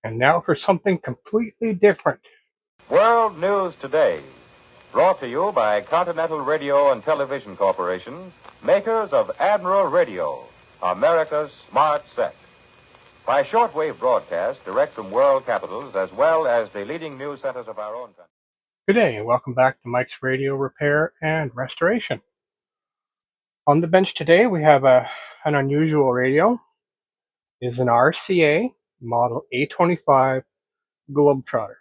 And now for something completely different. World News Today, brought to you by Continental Radio and Television Corporation, makers of Admiral Radio, America's smart set. By shortwave broadcast direct from world capitals as well as the leading news centers of our own country. Good day and welcome back to Mike's Radio Repair and Restoration. On the bench today we have an unusual radio. It is an RCA model A25 Globetrotter.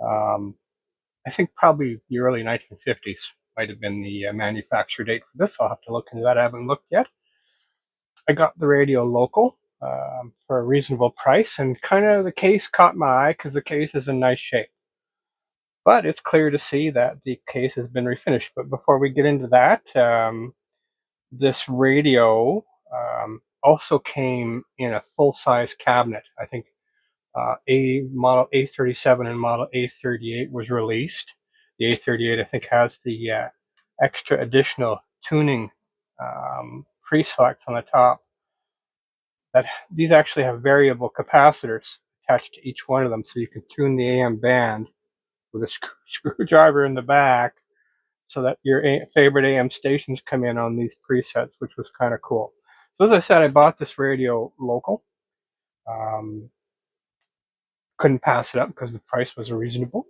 I think probably the early 1950s might have been the manufacture date for this. I'll have to look into that. I haven't looked yet. I got the radio local for a reasonable price, and kind of the case caught my eye because the case is in nice shape. But it's clear to see that the case has been refinished. But before we get into that, this radio also came in a full-size cabinet. I think model A37 and model A38 was released. The A38, I think, has the extra additional tuning pre-selects on the top. These actually have variable capacitors attached to each one of them, so you can tune the AM band with a screwdriver in the back so that your favorite AM stations come in on these presets, which was kind of cool. So as I said, I bought this radio local. Couldn't pass it up because the price was reasonable.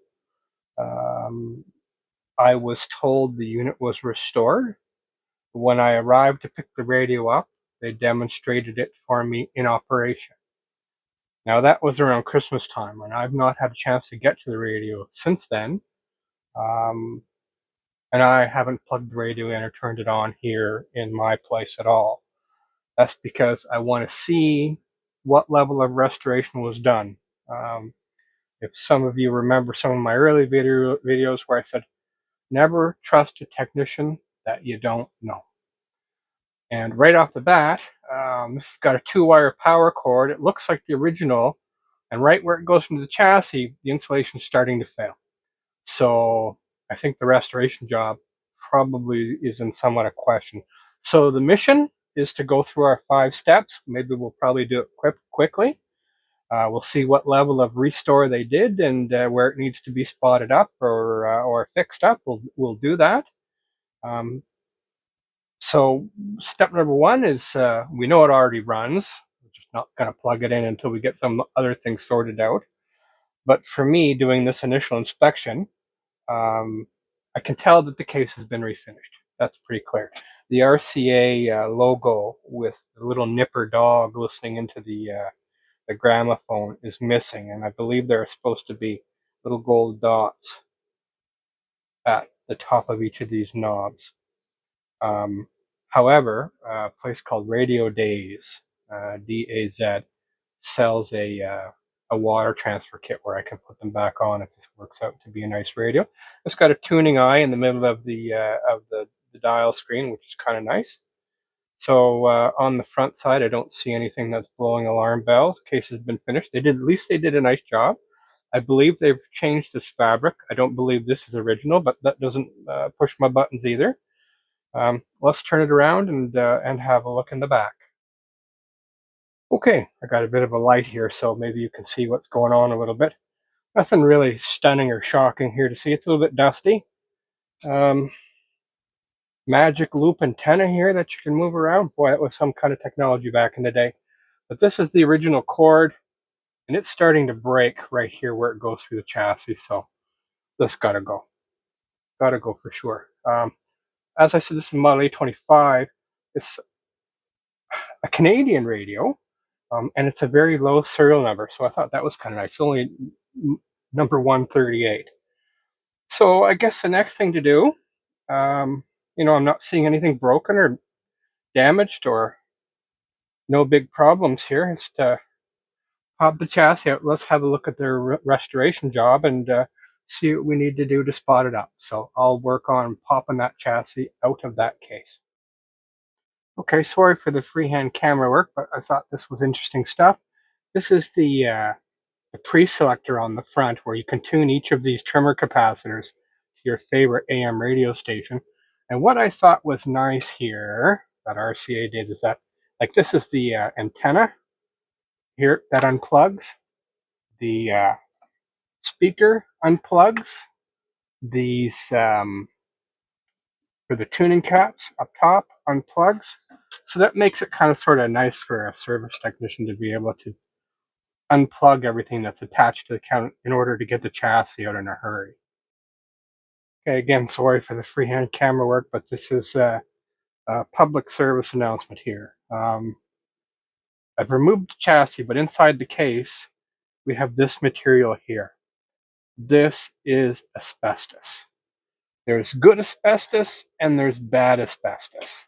I was told the unit was restored. When I arrived to pick the radio up, they demonstrated it for me in operation. Now that was around Christmas time, and I've not had a chance to get to the radio since then. And I haven't plugged the radio in or turned it on here in my place at all. That's because I want to see what level of restoration was done. If some of you remember some of my early videos where I said, never trust a technician that you don't know. And right off the bat, this has got a 2-wire power cord. It looks like the original, and right where it goes into the chassis, the insulation's starting to fail. So I think the restoration job probably is in somewhat a question. So the mission is to go through our 5 steps. Maybe we'll probably do it quickly. We'll see what level of restore they did and where it needs to be spotted up or fixed up. We'll do that. So step number 1 is we know it already runs. We're just not going to plug it in until we get some other things sorted out. But for me, doing this initial inspection, I can tell that the case has been refinished. That's pretty clear. The RCA logo with the little nipper dog listening into the gramophone is missing, and I believe there are supposed to be little gold dots at the top of each of these knobs. However, a place called Radio Days, DAZ, sells a water transfer kit where I can put them back on if this works out to be a nice radio. It's got a tuning eye in the middle of the dial screen, which is kind of nice. So on the front side, I don't see anything that's blowing alarm bells. The case has been finished. At least they did a nice job. I believe they've changed this fabric. I don't believe this is original, but that doesn't push my buttons either. Let's turn it around and have a look in the back. Okay, I got a bit of a light here, so maybe you can see what's going on a little bit. Nothing really stunning or shocking here to see. It's a little bit dusty. Magic loop antenna here that you can move around. Boy, it was some kind of technology back in the day. But this is the original cord, and it's starting to break right here where it goes through the chassis, so this gotta go. Gotta go for sure. As I said, this is model A25. It's a Canadian radio, and it's a very low serial number, so I thought that was kind of nice. It's only number 138. So I guess the next thing to do, I'm not seeing anything broken or damaged or no big problems here. Is to pop the chassis out. Let's have a look at their restoration job and see what we need to do to spot it up. So I'll work on popping that chassis out of that case. Okay, sorry for the freehand camera work, but I thought this was interesting stuff. This is the pre-selector on the front where you can tune each of these trimmer capacitors to your favorite AM radio station. And what I thought was nice here that RCA did is that, like, this is the antenna here that unplugs. The speaker unplugs. These for the tuning caps up top unplugs. So that makes it kind of sort of nice for a service technician to be able to unplug everything that's attached to the count in order to get the chassis out in a hurry. Okay, again, sorry for the freehand camera work, but this is a public service announcement here. I've removed the chassis, but inside the case, we have this material here. This is asbestos. There's good asbestos and there's bad asbestos.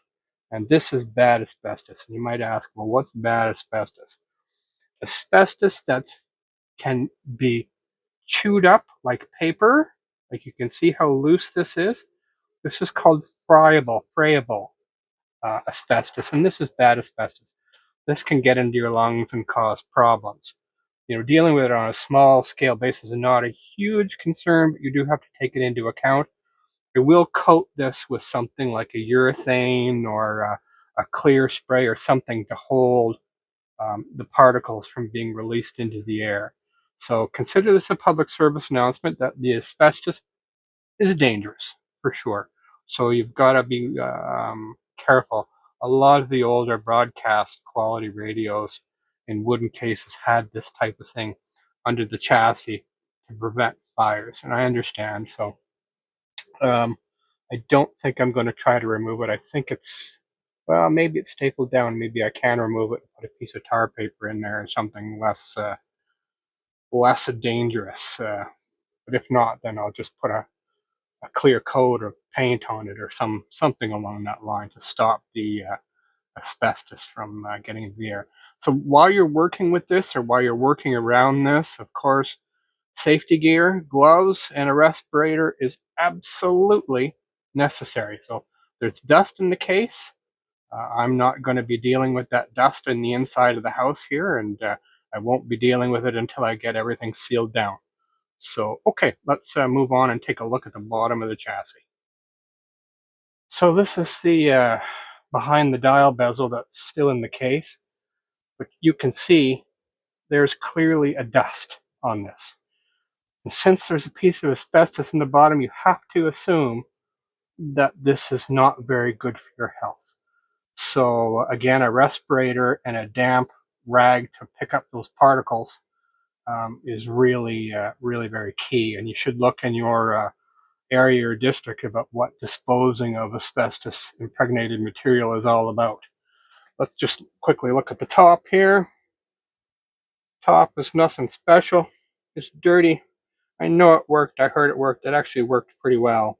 And this is bad asbestos. And you might ask, well, what's bad asbestos? Asbestos that can be chewed up like paper. Like you can see how loose this is. This is called friable asbestos, and this is bad asbestos. This can get into your lungs and cause problems. Dealing with it on a small scale basis is not a huge concern, but you do have to take it into account. I will coat this with something like a urethane or a clear spray or something to hold the particles from being released into the air. So consider this a public service announcement that the asbestos is dangerous, for sure. So you've got to be careful. A lot of the older broadcast quality radios in wooden cases had this type of thing under the chassis to prevent fires, and I understand. So I don't think I'm going to try to remove it. I think well, maybe it's stapled down. Maybe I can remove it and put a piece of tar paper in there and something less dangerous. But if not, then I'll just put a clear coat of paint on it or something along that line to stop the asbestos from getting into the air. So while you're working with this or while you're working around this, of course, safety gear, gloves, and a respirator is absolutely necessary. So there's dust in the case. I'm not going to be dealing with that dust in the inside of the house here, and I won't be dealing with it until I get everything sealed down. So, okay, let's move on and take a look at the bottom of the chassis. So this is the behind the dial bezel that's still in the case, but you can see there's clearly a dust on this. And since there's a piece of asbestos in the bottom, you have to assume that this is not very good for your health. So again, a respirator and a damp rag to pick up those particles is really very key. And you should look in your area or district about what disposing of asbestos impregnated material is all about. Let's just quickly look at the top here. Top is nothing special. It's dirty. I know it worked. I heard it worked. It actually worked pretty well.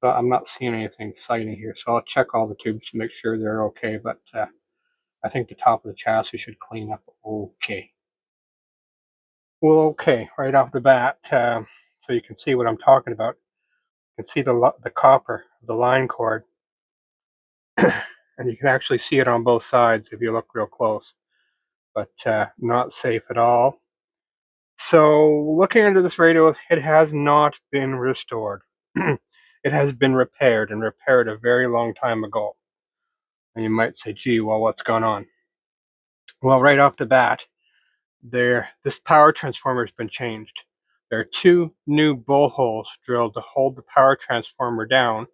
But I'm not seeing anything exciting here, so I'll check all the tubes to make sure they're okay. But I think the top of the chassis should clean up okay. Well, okay, right off the bat, so you can see what I'm talking about. You can see the copper, the line cord, and you can actually see it on both sides if you look real close, but not safe at all. So looking into this radio, it has not been restored. It has been repaired, and repaired a very long time ago. And you might say, gee, well, what's gone on? Well, right off the bat, this power transformer has been changed. There are 2 new bowl holes drilled to hold the power transformer down,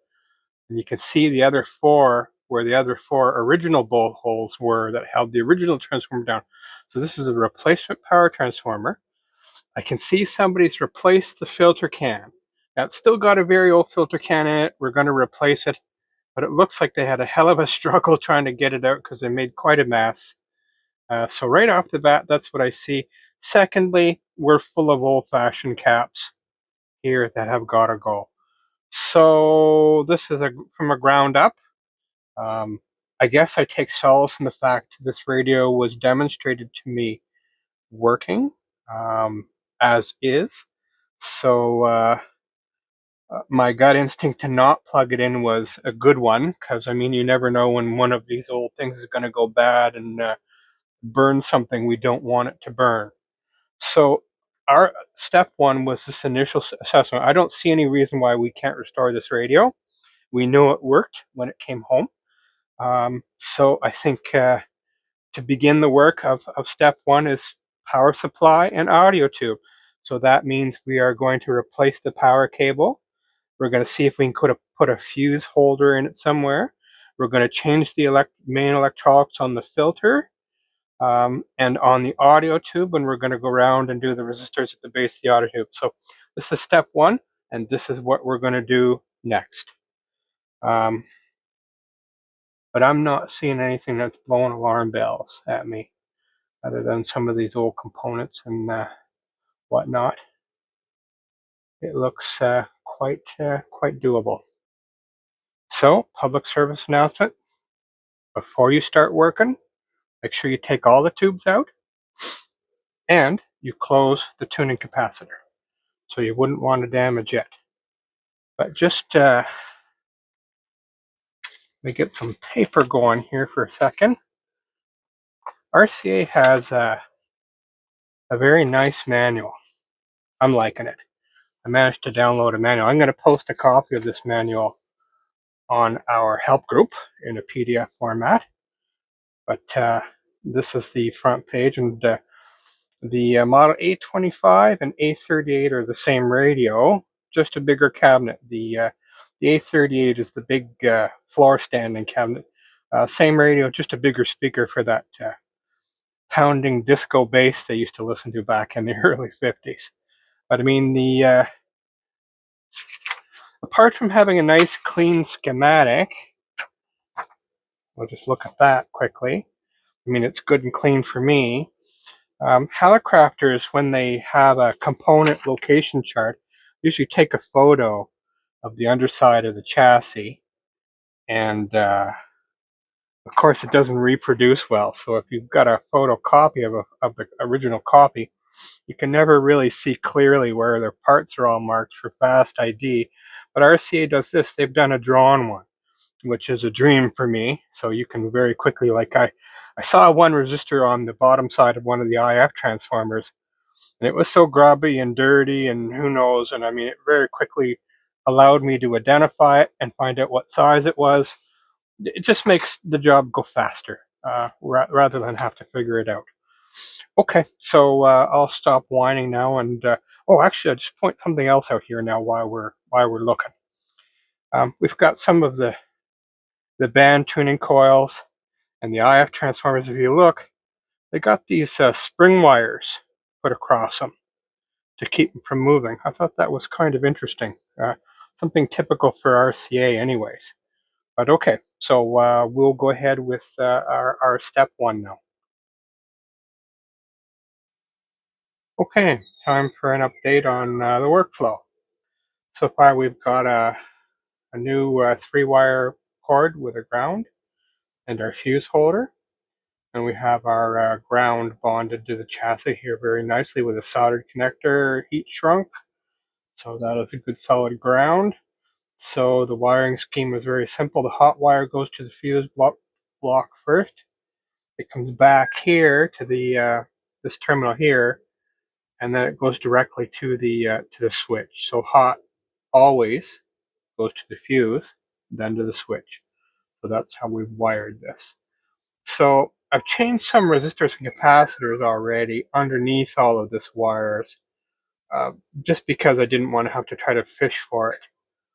and you can see the other 4 where the other 4 original bowl holes were that held the original transformer down. So this is a replacement power transformer. I can see somebody's replaced the filter can. Now it's still got a very old filter can in it. We're going to replace it, but it looks like they had a hell of a struggle trying to get it out because they made quite a mess. So right off the bat, that's what I see. Secondly, we're full of old-fashioned caps here that have got to go. So this is from a ground up. I guess I take solace in the fact this radio was demonstrated to me working as is. So my gut instinct to not plug it in was a good one, because I mean, you never know when one of these old things is going to go bad and burn something we don't want it to burn. So our step 1 was this initial assessment. I don't see any reason why we can't restore this radio. We know it worked when it came home. So I think to begin the work of step one is power supply and audio tube. So that means we are going to replace the power cable. We're going to see if we can put a fuse holder in it somewhere. We're going to change the main electronics on the filter and on the audio tube, and we're going to go around and do the resistors at the base of the audio tube. So this is step one, and this is what we're going to do next. But I'm not seeing anything that's blowing alarm bells at me, other than some of these old components and whatnot. It looks quite doable. So, public service announcement: before you start working, make sure you take all the tubes out and you close the tuning capacitor. So you wouldn't want to damage it. But just let me get some paper going here for a second. RCA has a very nice manual. I'm liking it. I managed to download a manual. I'm going to post a copy of this manual on our help group in a PDF format. But this is the front page, and the model A25 and A38 are the same radio, just a bigger cabinet. The A38 is the big floor standing cabinet. Same radio, just a bigger speaker for that pounding disco bass they used to listen to back in the early 50s. But I mean, apart from having a nice clean schematic, we'll just look at that quickly. I mean, it's good and clean for me. Helicrafters, when they have a component location chart, usually take a photo of the underside of the chassis, and of course it doesn't reproduce well. So if you've got a photocopy of the original copy, you can never really see clearly where their parts are all marked for fast ID. But RCA does this. They've done a drawn one, which is a dream for me. So you can very quickly, like I saw one resistor on the bottom side of one of the IF transformers, and it was so grubby and dirty and who knows, and I mean, it very quickly allowed me to identify it and find out what size it was. It just makes the job go faster rather than have to figure it out. Okay, so I'll stop whining now, and oh, actually, I'll just point something else out here now while we're looking. We've got some of the band tuning coils and the IF transformers. If you look, they got these spring wires put across them to keep them from moving. I thought that was kind of interesting. Something typical for RCA anyways. But okay, so we'll go ahead with our step one now. Okay, time for an update on the workflow. So far we've got a new 3-wire cord with a ground and our fuse holder. And we have our ground bonded to the chassis here very nicely with a soldered connector, heat shrunk. So that is a good solid ground. So the wiring scheme is very simple. The hot wire goes to the fuse block first. It comes back here to the this terminal here, and then it goes directly to the switch. So hot always goes to the fuse, then to the switch. So that's how we've wired this. So I've changed some resistors and capacitors already underneath all of this wires, just because I didn't want to have to try to fish for it.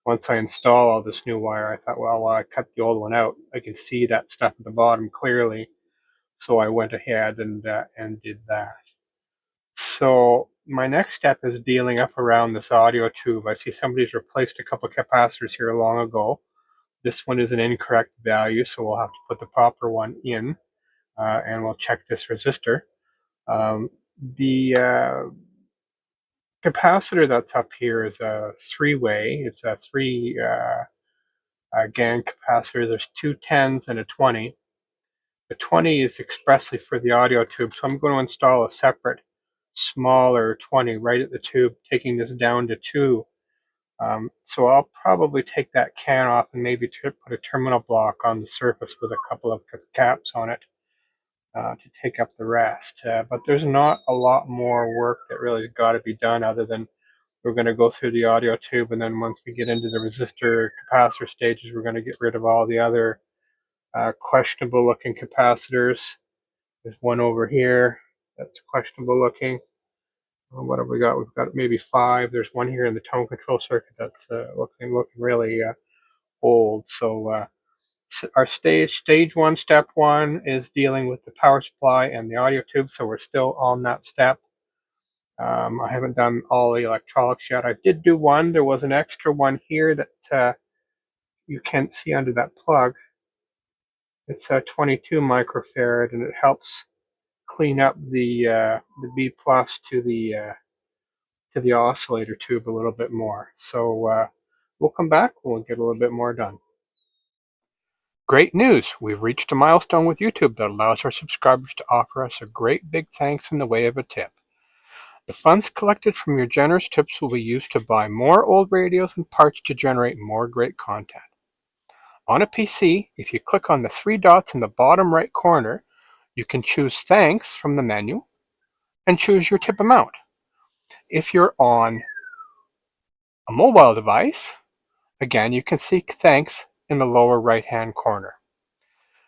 Once I install all this new wire, I thought, well, while I cut the old one out, I can see that stuff at the bottom clearly. So I went ahead and did that. So my next step is dealing up around this audio tube. I see somebody's replaced a couple capacitors here long ago. This one is an incorrect value, so we'll have to put the proper one in, and we'll check this resistor. The capacitor that's up here is a 3-way. It's a 3 GAN capacitor. There's 2 10s and a 20. The 20 is expressly for the audio tube, so I'm going to install a separate smaller 20 right at the tube, taking this down to 2. So I'll probably take that can off and maybe put a terminal block on the surface with a couple of caps on it to take up the rest. But there's not a lot more work that really got to be done other than we're going to go through the audio tube, and then once we get into the resistor capacitor stages, we're going to get rid of all the other questionable looking capacitors There's one over here that's questionable looking. What have we got? We've got maybe 5. There's one here in the tone control circuit that's looking really old. So our stage 1, step 1 is dealing with the power supply and the audio tube, so we're still on that step. I haven't done all the electronics yet. I did do one. There was an extra one here that you can't see under that plug. It's a 22 microfarad, and it helps clean up the B plus to the oscillator tube a little bit more. So we'll come back. We'll get a little bit more done. Great news! We've reached a milestone with YouTube that allows our subscribers to offer us a great big thanks in the way of a tip. The funds collected from your generous tips will be used to buy more old radios and parts to generate more great content. On a PC, if you click on the 3 dots in the bottom right corner, you can choose Thanks from the menu and choose your tip amount. If you're on a mobile device, again, you can see Thanks in the lower right-hand corner.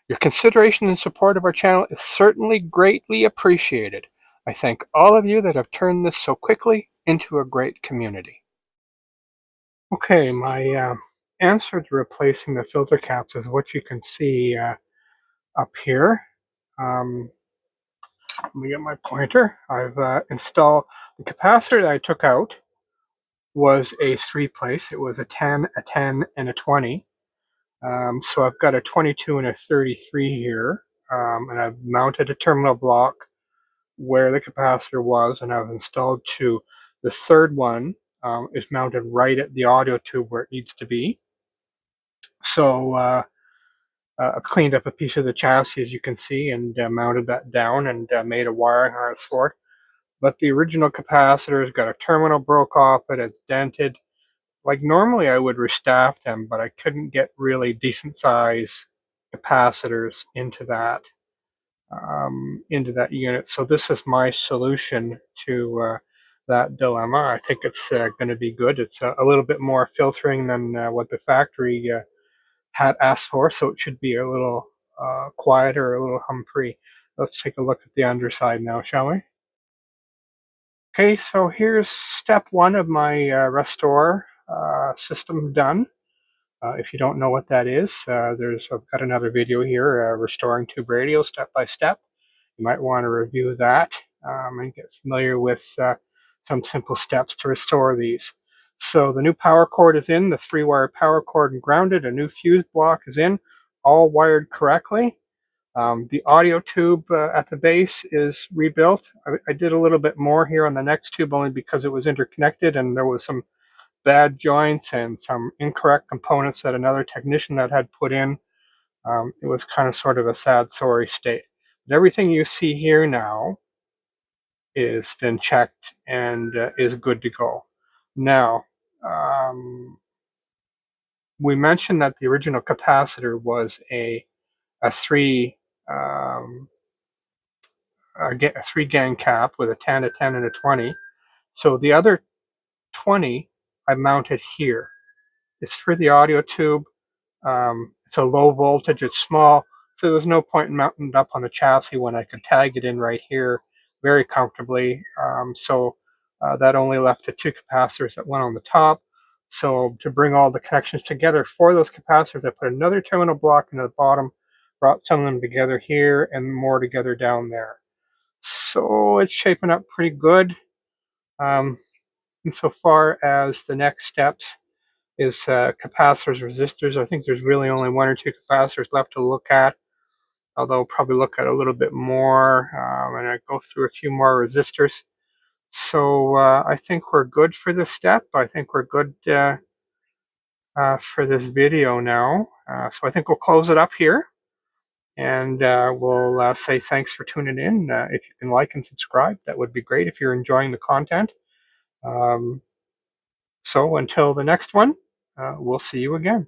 Your consideration and support of our channel is certainly greatly appreciated. I thank all of you that have turned this so quickly into a great community. Okay, my answer to replacing the filter caps is what you can see up here. Let me get my pointer. I've installed the capacitor that I took out was a 3-place. It was a 10, a 10, and a 20. So I've got a 22 and a 33 here, and I've mounted a terminal block where the capacitor was, and I've installed 2. The third one is mounted right at the audio tube where it needs to be. So I've cleaned up a piece of the chassis, as you can see, and mounted that down and made a wiring harness for it. But the original capacitor's got a terminal broke off it, it's dented. Like normally I would restaff them, but I couldn't get really decent size capacitors into that unit. So this is my solution to that dilemma. I think it's going to be good. It's a little bit more filtering than what the factory had asked for, so it should be a little quieter, a little hum-free. Let's take a look at the underside now, shall we? Okay, so here's step 1 of my restore system done. If you don't know what that is, I've got another video here, restoring tube radio step by step. You might want to review that and get familiar with some simple steps to restore these. So the new power cord is in, the 3-wire power cord and grounded, a new fuse block is in, all wired correctly. The audio tube at the base is rebuilt. I did a little bit more here on the next tube only because it was interconnected and there was some bad joints and some incorrect components that another technician that had put in. It was kind of sort of a sad, sorry state. But everything you see here now is been checked and is good to go. Now, we mentioned that the original capacitor was a 3 gang cap with a 10, a 10, and a 20. So the other 20 I mounted here. It's for the audio tube. It's a low voltage, it's small, so there's no point in mounting it up on the chassis when I could tag it in right here very comfortably. So that only left the 2 capacitors that went on the top. So to bring all the connections together for those capacitors, I put another terminal block into the bottom, brought some of them together here and more together down there. So it's shaping up pretty good. Insofar as the next steps is capacitors, resistors. I think there's really only 1 or 2 capacitors left to look at, although probably look at a little bit more, and I go through a few more resistors. So I think we're good for this step. I think we're good for this video now. So I think we'll close it up here, and we'll say thanks for tuning in. If you can like and subscribe, that would be great if you're enjoying the content. So until the next one, we'll see you again.